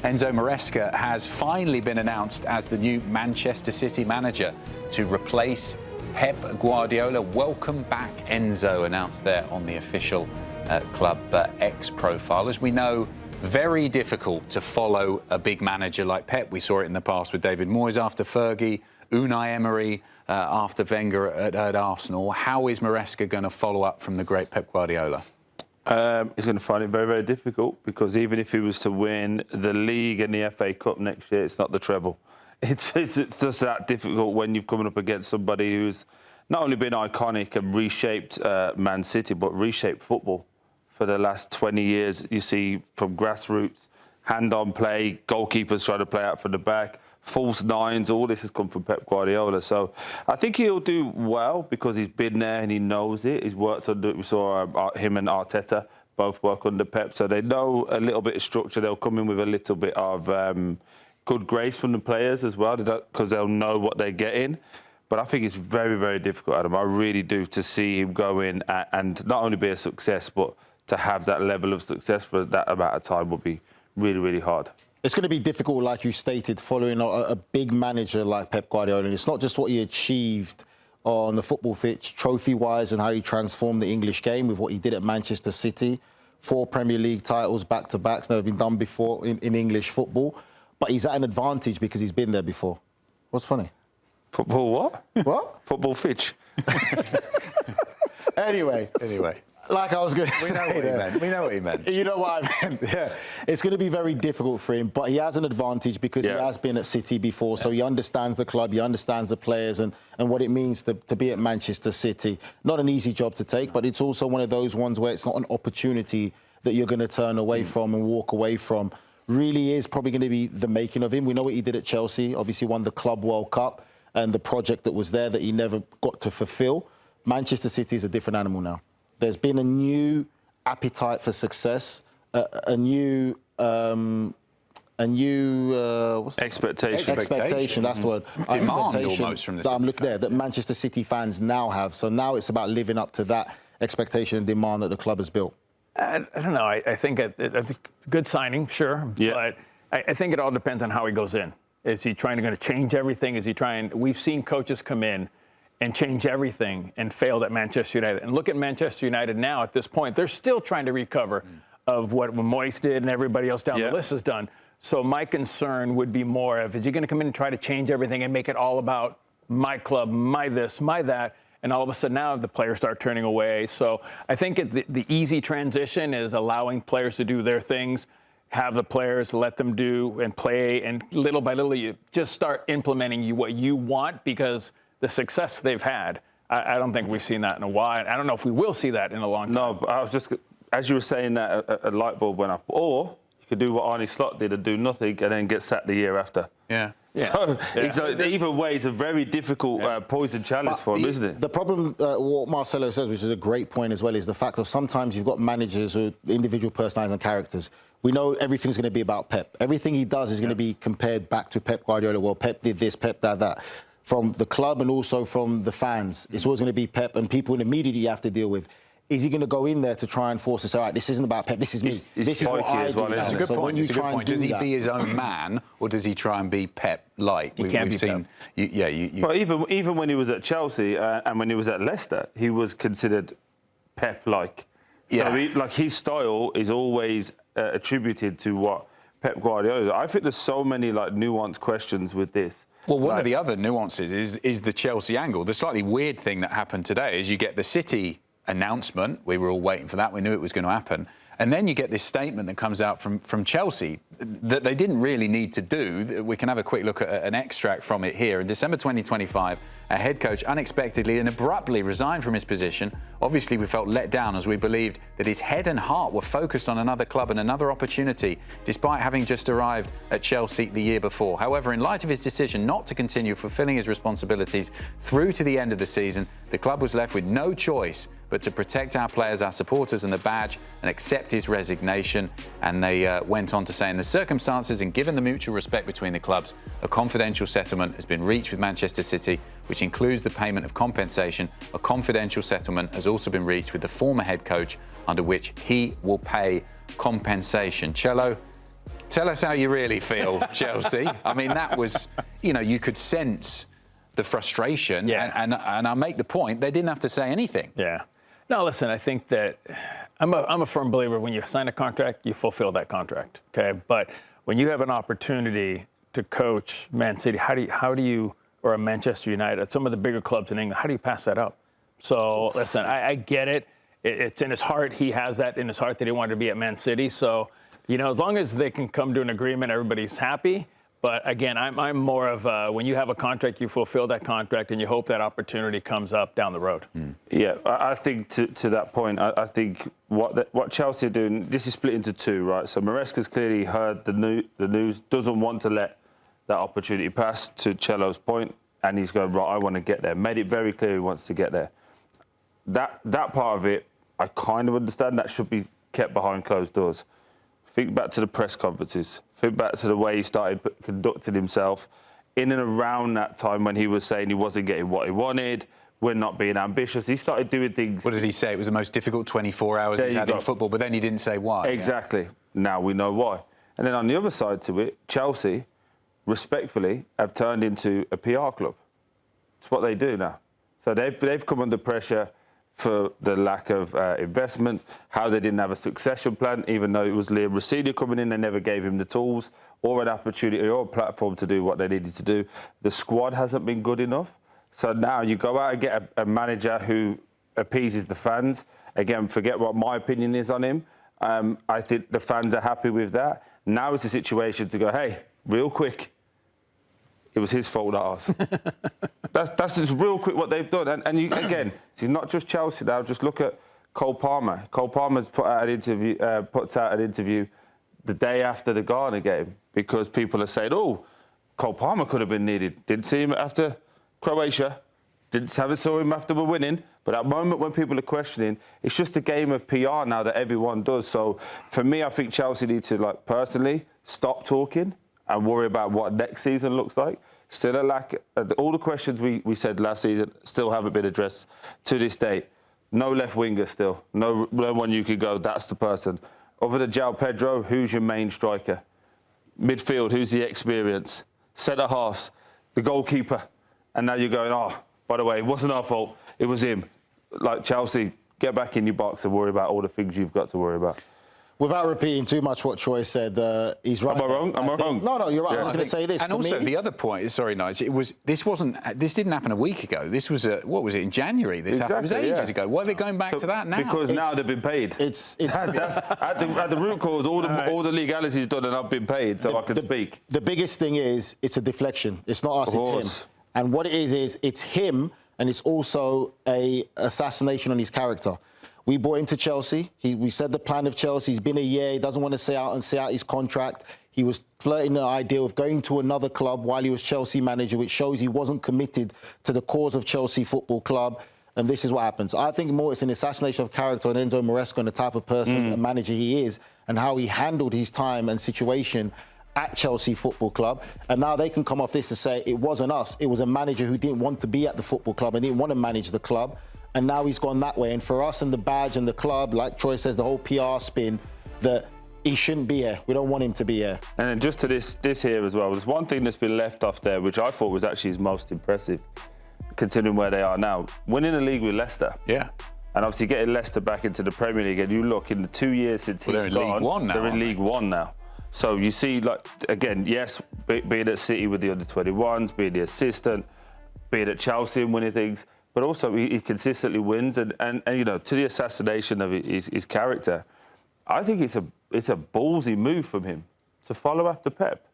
Enzo Maresca has finally been announced as the new Manchester City manager to replace Pep Guardiola. Welcome back, Enzo, announced there on the official club X profile. As we know, very difficult to follow a big manager like Pep. We saw it in the past with David Moyes after Fergie, Unai Emery after Wenger at Arsenal. How is Maresca going to follow up from the great Pep Guardiola? He's going to find it very, very difficult, because even if he was to win the League and the FA Cup next year, it's not the treble. It's just that difficult when you're coming up against somebody who's not only been iconic and reshaped Man City, but reshaped football for the last 20 years. You see from grassroots, hand-on play, goalkeepers trying to play out from the back, false nines, all this has come from Pep Guardiola. So I think he'll do well because he's been there and he knows it. He's worked under it. We saw him and Arteta both work under Pep, so they know a little bit of structure. They'll come in with a little bit of good grace from the players as well, because they'll know what they're getting. But I think it's very, very difficult, Adam. I really do, to see him go in and not only be a success, but to have that level of success for that amount of time would be really, really hard. It's going to be difficult, like you stated, following a big manager like Pep Guardiola. And it's not just what he achieved on the football pitch, trophy-wise, and how he transformed the English game with what he did at Manchester City. 4 Premier League titles back-to-back. It's never been done before in English football. But he's at an advantage because he's been there before. What's funny? Football what? What? Football pitch. Anyway. Like I was going to say, We know what he meant. You know what I meant. Yeah, it's going to be very difficult for him, but he has an advantage because he has been at City before, so he understands the club, he understands the players, and what it means to be at Manchester City. Not an easy job to take, but it's also one of those ones where it's not an opportunity that you're going to turn away from and walk away from. Really is probably going to be the making of him. We know what he did at Chelsea. Obviously won the Club World Cup and the project that was there that he never got to fulfill. Manchester City is a different animal now. There's been a new appetite for success, a new expectation. That's the word. Demand almost from the City fans. That Manchester City fans now have. So now it's about living up to that expectation and demand that the club has built. I don't know. I think good signing, sure. Yeah. But I think it all depends on how he goes in. Is he going to change everything? Is he trying? We've seen coaches come in and change everything and failed at Manchester United. And look at Manchester United now at this point. They're still trying to recover of what Moyes did and everybody else down the list has done. So my concern would be more of, is he going to come in and try to change everything and make it all about my club, my this, my that? And all of a sudden now the players start turning away. So I think the easy transition is allowing players to do their things, have the players, let them do and play. And little by little, you just start implementing what you want, because the success they've had, I don't think we've seen that in a while. I don't know if we will see that in a long time. No, but I was just, as you were saying that, a light bulb went off. Or you could do what Arne Slot did and do nothing and then get sacked the year after. Yeah. So either way, it's a very difficult poison challenge for him, isn't it? The problem, what Marcelo says, which is a great point as well, is the fact of sometimes you've got managers with individual personalities and characters. We know everything's going to be about Pep. Everything he does is going to be compared back to Pep Guardiola. Well, Pep did this, Pep did that. From the club and also from the fans, it's always going to be Pep, and people in the media you have to do with. Is he going to go in there to try and force us? All right, this isn't about Pep. This is me. This is what I do. That's a good point. It's a good point. Does he be his own man, or does he try and be Pep-like? He can't be Pep. But even when he was at Chelsea and when he was at Leicester, he was considered Pep-like. Yeah. So his style is always attributed to what Pep Guardiola. I think there's so many nuanced questions with this. Well, one of the other nuances is the Chelsea angle. The slightly weird thing that happened today is you get the City announcement. We were all waiting for that. We knew it was going to happen. And then you get this statement that comes out from Chelsea that they didn't really need to do. We can have a quick look at an extract from it here. In December 2025, a head coach unexpectedly and abruptly resigned from his position. Obviously, we felt let down as we believed that his head and heart were focused on another club and another opportunity, despite having just arrived at Chelsea the year before. However, in light of his decision not to continue fulfilling his responsibilities through to the end of the season, the club was left with no choice but to protect our players, our supporters and the badge and accept his resignation. And they went on to say, in the circumstances and given the mutual respect between the clubs, a confidential settlement has been reached with Manchester City, which includes the payment of compensation. A confidential settlement has also been reached with the former head coach, under which he will pay compensation. Cello, Tell us how you really feel, Chelsea. I mean, that was, you could sense the frustration. Yeah. And I make the point, they didn't have to say anything. Yeah. No, listen, I think that I'm a firm believer when you sign a contract, you fulfill that contract, okay? But when you have an opportunity to coach Man City, how do you, or a Manchester United, some of the bigger clubs in England, how do you pass that up? So, listen, I get it. It's in his heart. He has that in his heart that he wanted to be at Man City. So, as long as they can come to an agreement, everybody's happy. But again, I'm more of when you have a contract, you fulfill that contract, and you hope that opportunity comes up down the road. Yeah, I think to that point, I think what Chelsea are doing, this is split into two, right? So Maresca's clearly heard the news, doesn't want to let that opportunity pass, to Cello's point, and he's going, right, I want to get there. Made it very clear he wants to get there. That part of it, I kind of understand. That should be kept behind closed doors. Think back to the press conferences. Think back to the way he started conducting himself in and around that time when he was saying he wasn't getting what he wanted, we're not being ambitious. He started doing things. What did he say? It was the most difficult 24 hours he's had in football, but then he didn't say why. Exactly. Yeah. Now we know why. And then on the other side to it, Chelsea, respectfully, have turned into a PR club. It's what they do now. So they've come under pressure for the lack of investment, how they didn't have a succession plan, even though it was Liam Rosenior coming in, they never gave him the tools or an opportunity or a platform to do what they needed to do. The squad hasn't been good enough. So now you go out and get a manager who appeases the fans. Again, forget what my opinion is on him. I think the fans are happy with that. Now it's a situation to go, hey, real quick, it was his fault, not ours. That's just real quick what they've done. And you, again, it's not just Chelsea now. Just look at Cole Palmer. Cole Palmer's puts out an interview the day after the Ghana game because people are saying, oh, Cole Palmer could have been needed. Didn't see him after Croatia. Haven't saw him after we're winning. But at the moment when people are questioning, it's just a game of PR now that everyone does. So for me, I think Chelsea need to, personally, stop talking and worry about what next season looks like. Still a lack. All the questions we said last season still haven't been addressed to this day. No left winger still. No one you could go, that's the person. Other than João Pedro, who's your main striker? Midfield, who's the experience? Centre halves, the goalkeeper. And now you're going, oh, by the way, it wasn't our fault. It was him. Chelsea, get back in your box and worry about all the things you've got to worry about. Without repeating too much what Troy said, he's right. Am I wrong? Am I wrong? No, you're right. Yeah. I was going to say this. And also, the other point, sorry, Nigel, this didn't happen a week ago. This was, what was it, in January? This happened. It was ages ago. Why are they going back to that now? Because now they've been paid. It's at the root cause, all the legalities done and I've been paid, so I can speak. The biggest thing is it's a deflection. It's not us, it's him. And what it is it's him, and it's also a assassination on his character. We brought him to Chelsea. We said the plan of Chelsea. He's been a year. He doesn't want to see out his contract. He was flirting the idea of going to another club while he was Chelsea manager, which shows he wasn't committed to the cause of Chelsea Football Club. And this is what happens. I think more it's an assassination of character on Enzo Maresca and the type of person and manager he is and how he handled his time and situation at Chelsea Football Club. And now they can come off this and say it wasn't us. It was a manager who didn't want to be at the football club and didn't want to manage the club. And now he's gone that way. And for us and the badge and the club, like Troy says, the whole PR spin, that he shouldn't be here. We don't want him to be here. And then just to this here as well, there's one thing that's been left off there, which I thought was actually his most impressive, considering where they are now. Winning the league with Leicester. Yeah. And obviously getting Leicester back into the Premier League. And you look, in the 2 years since he's they're in gone, League One now, they're in League One now. So you see, again, yes, being at City with the under-21s, being the assistant, being at Chelsea and winning things, but also he consistently wins. And to the assassination of his character, I think it's a ballsy move from him to follow after Pep.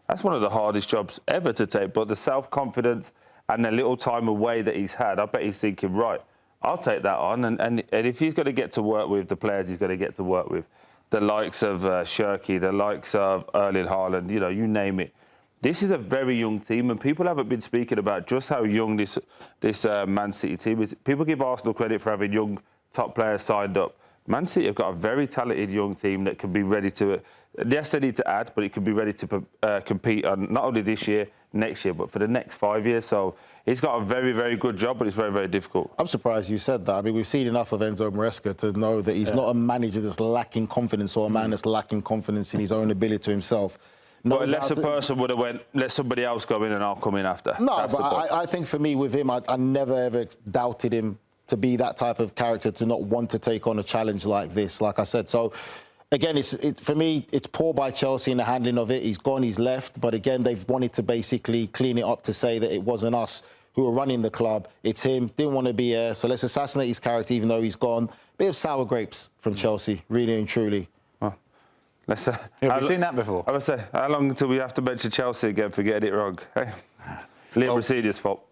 That's one of the hardest jobs ever to take. But the self-confidence and the little time away that he's had, I bet he's thinking, right, I'll take that on. And if he's going to get to work with the players he's going to get to work with, the likes of Shirky, the likes of Erling Haaland, you name it. This is a very young team, and people haven't been speaking about just how young this Man City team is. People give Arsenal credit for having young top players signed up. Man City have got a very talented young team that can be ready to yes, they need to add, but it could be ready to compete on not only this year, next year, but for the next 5 years. So he's got a very, very good job, but it's very, very difficult. I'm surprised you said that. I mean, we've seen enough of Enzo Maresca to know that he's not a manager that's lacking confidence or a man that's lacking confidence in his own ability to himself. But unless a person would have went, let somebody else go in and I'll come in after. No, That's but I think for me, with him, I never, ever doubted him to be that type of character, to not want to take on a challenge like this, like I said. So, again, for me, it's poor by Chelsea in the handling of it. He's gone, he's left. But again, they've wanted to basically clean it up to say that it wasn't us who were running the club. It's him, didn't want to be here. So let's assassinate his character, even though he's gone. Bit of sour grapes from Chelsea, really and truly. Have you seen that before? I would say, how long until we have to mention Chelsea again for getting it wrong? Hey? Liam Rosini's fault.